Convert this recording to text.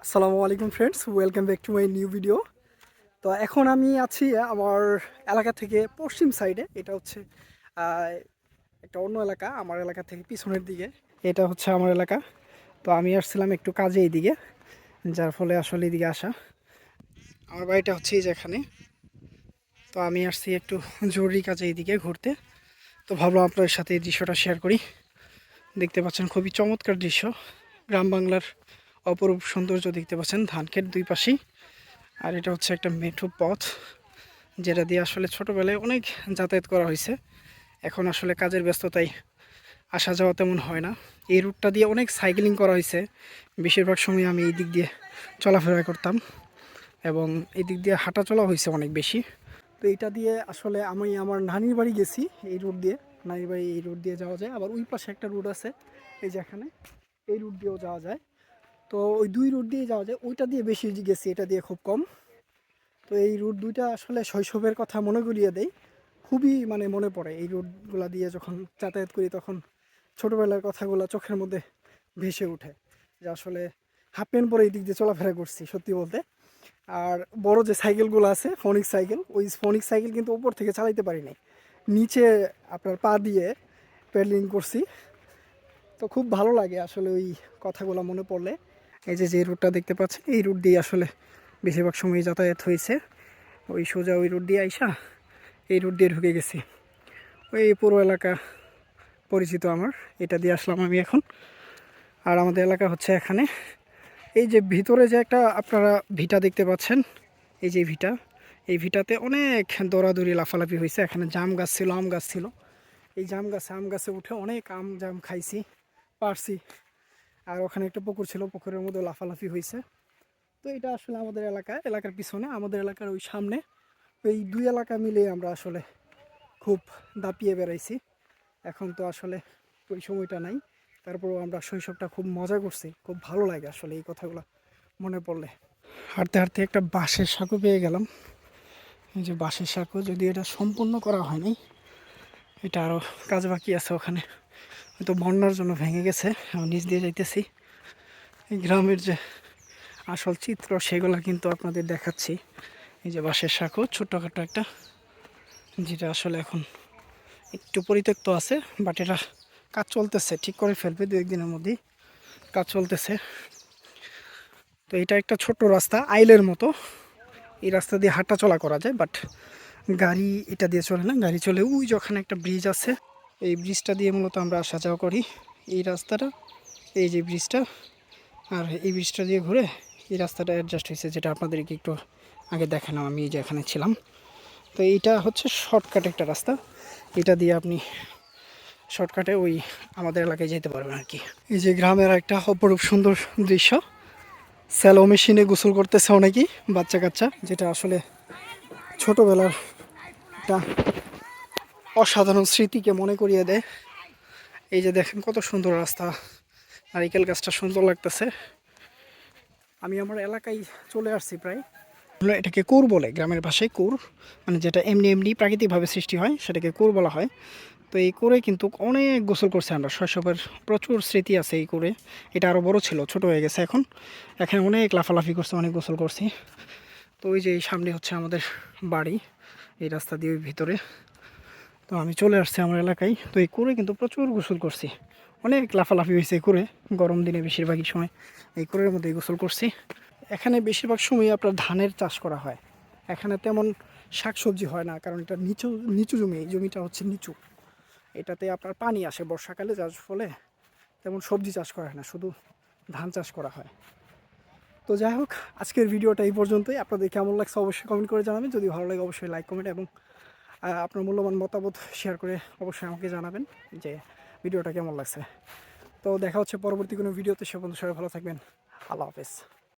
আসসালামু আলাইকুম friends, welcome back to my new video. তো এখন আমি আছি আমার এলাকা থেকে পশ্চিম সাইডে। এটা হচ্ছে আহ, একটা অন্য এলাকা, আমার এলাকা থেকে পিছনের দিকে। এটা হচ্ছে আমার এলাকা। তো আমি আসছিলাম একটু কাজে এইদিকে, যার ফলে আসলে এদিকে আসা। আমার বাড়িটা হচ্ছে এই যেখানে। তো আমি আসছি একটু জরুরি কাজে এইদিকে ঘুরতে। তো ভাবলাম আপনাদের সাথে এই দৃশ্যটা শেয়ার করি। দেখতে পাচ্ছেন খুবই চমৎকার দৃশ্য, গ্রাম বাংলার অপরূপ সৌন্দর্য দেখতে পাচ্ছেন ধান ক্ষেত দুই পাশেই। আর এটা হচ্ছে একটা মেঠো পথ, যেটা দিয়ে আসলে ছোটোবেলায় অনেক যাতায়াত করা হয়েছে। এখন আসলে কাজের ব্যস্ততায় আসা যাওয়া তেমন হয় না। এই রুটটা দিয়ে অনেক সাইকেলিং করা হয়েছে। বেশিরভাগ সময় আমি এই দিক দিয়ে চলাফেরা করতাম এবং এই দিক দিয়ে হাঁটা চলা হয়েছে অনেক বেশি। তো এইটা দিয়ে আসলে আমি আমার নানির বাড়ি গেছি এই রুট দিয়ে। নানির বাড়ি এই রুট দিয়ে যাওয়া যায়, আবার ওই পাশে একটা রুট আছে এই যেখানে, এই রুট দিয়েও যাওয়া যায়। তো ওই দুই রুট দিয়ে যাওয়া যায়, ওইটা দিয়ে বেশি গেছি, এটা দিয়ে খুব কম। তো এই রুট দুইটা আসলে শৈশবের কথা মনে করিয়ে দেয়। খুবই মনে পড়ে এই রুটগুলা দিয়ে যখন যাতায়াত করি, তখন ছোটোবেলার কথাগুলো চোখের মধ্যে ভেসে ওঠে। যে আসলে হাফ প্যান্ট পরে এই দিক দিয়ে চলাফেরা করছি সত্যি বলতে। আর বড় যে সাইকেলগুলো আছে ফোনিক সাইকেল, ওই ফোনিক সাইকেল কিন্তু উপর থেকে চালাইতে পারি নাই, নিচে আপনার পা দিয়ে প্যাডলিং করছি। তো খুব ভালো লাগে আসলে ওই কথাগুলো মনে পড়লে। এই যে যে রুটটা দেখতে পাচ্ছেন, এই রুট দিয়ে আসলে বেশিরভাগ সময় যাতায়াত হয়েছে। ওই সোজা ওই রুট দিয়ে আইসা এই রুট দিয়ে ঢুকে গেছি। ওই পুরো এলাকা পরিচিত আমার, এটা দিয়ে আসলাম আমি এখন। আর আমাদের এলাকা হচ্ছে এখানে। এই যে ভিতরে যে একটা আপনারা ভিটা দেখতে পাচ্ছেন, এই যে ভিটা, এই ভিটাতে অনেক দৌড়াদৌড়ি লাফালাফি হয়েছে। এখানে জাম গাছ ছিল, আম গাছ ছিল। এই আম গাছে উঠে অনেক আম জাম খাইছি, পারছি। আর ওখানে একটা পুকুর ছিল, পুকুরের মধ্যে লাফালাফি হয়েছে। তো এটা আসলে আমাদের এলাকার পিছনে, আমাদের এলাকার ওই সামনে। ওই দুই এলাকা মিলে আমরা আসলে খুব দাপিয়ে বেড়াইছি। এখন তো আসলে ওই সময়টা নাই, তারপরেও আমরা শৈশবটা খুব মজা করছি। খুব ভালো লাগে আসলে এই কথাগুলো মনে পড়লে। হাঁটতে হাঁটতে একটা বাঁশের সাঁকো পেয়ে গেলাম। এই যে বাঁশের সাঁকো, যদি এটা সম্পূর্ণ করা হয়নি, এটা আরও কাজ বাকি আছে ওখানে, হয়তো বন্যার জন্য ভেঙে গেছে। আমি নিচ দিয়ে যাইতেছি। এই গ্রামের যে আসল চিত্র সেগুলো কিন্তু আপনাদের দেখাচ্ছি। এই যে বাঁশের সাঁকো ছোট্টখাটো একটা, যেটা আসলে এখন একটু পরিত্যক্ত আছে, বাট এটা কাজ চলতেছে, ঠিক করে ফেলবে দু একদিনের মধ্যেই, কাজ চলতেছে। তো এটা একটা ছোট্ট রাস্তা, আইলের মতো। এই রাস্তা দিয়ে হাঁটা চলা করা যায়, বাট গাড়ি এটা দিয়ে চলে না। গাড়ি চলে ওই যখন একটা ব্রিজ আছে, এই ব্রিজটা দিয়ে মূলত আমরা আসা যাওয়া করি। এই রাস্তাটা, এই যে ব্রিজটা, আর এই ব্রিজটা দিয়ে ঘুরে এই রাস্তাটা অ্যাডজাস্ট হয়েছে, যেটা আপনাদেরকে একটু আগে দেখালাম আমি যে এখানে ছিলাম। তো এইটা হচ্ছে শর্টকাট একটা রাস্তা, এটা দিয়ে আপনি শর্টকাটে ওই আমাদের এলাকায় যেতে পারবেন আর কি। এই যে গ্রামের একটা অপরূপ সুন্দর দৃশ্য, স্যালো মেশিনে গোসল করতেছে অনেকেই, বাচ্চা কাচ্চা, যেটা আসলে ছোটোবেলার একটা অসাধারণ স্মৃতিকে মনে করিয়ে দেয়। এই যে দেখেন কত সুন্দর রাস্তা, নারিকেল গাছটা সুন্দর লাগতেছে। আমি আমার এলাকায় চলে আসছি প্রায়। এটাকে কুর বলে, গ্রামের ভাষায় কুর, যেটা এমনি এমনি প্রাকৃতিকভাবে সৃষ্টি হয় সেটাকে কুর বলা হয়। তো এই কুরে কিন্তু অনেক গোসল করছে আমরা, শৈশবের প্রচুর স্মৃতি আছে এই কুরে। এটা আরও বড় ছিল, ছোট হয়ে গেছে এখন। এখানে অনেক লাফালাফি করছে, অনেক গোসল করছি। তো ওই যে এই সামনে হচ্ছে আমাদের বাড়ি, এই রাস্তা দিয়ে ভিতরে। তো আমি চলে আসছি আমার এলাকায়। তো এই কুরে কিন্তু প্রচুর গোসল করছি, অনেক লাফালাফি হয়েছে এই কুরে। গরম দিনে বেশিরভাগই সময় এই কুরের মধ্যে গোসল করছি। এখানে বেশিরভাগ সময় আপনার ধানের চাষ করা হয়। এখানে তেমন শাকসবজি হয় না, কারণ এটা নিচু নিচু জমি, এই জমিটা হচ্ছে নিচু। এটাতে আপনার পানি আসে বর্ষাকালে, যার ফলে তেমন সবজি চাষ করা হয় না, শুধু ধান চাষ করা হয়। তো যাই হোক, আজকের ভিডিওটা এই পর্যন্তই। আপনাদের কেমন লাগছে অবশ্যই কমেন্ট করে জানাবেন। যদি ভালো লাগে অবশ্যই লাইক কমেন্ট এবং আপনার মূল্যবান মতামত শেয়ার করে অবশ্যই আমাকে জানাবেন যে ভিডিওটা কেমন লাগছে। তো দেখা হচ্ছে পরবর্তী কোনো ভিডিওতে। সে বন্ধু সবাই ভালো থাকবেন। আল্লাহ হাফেজ।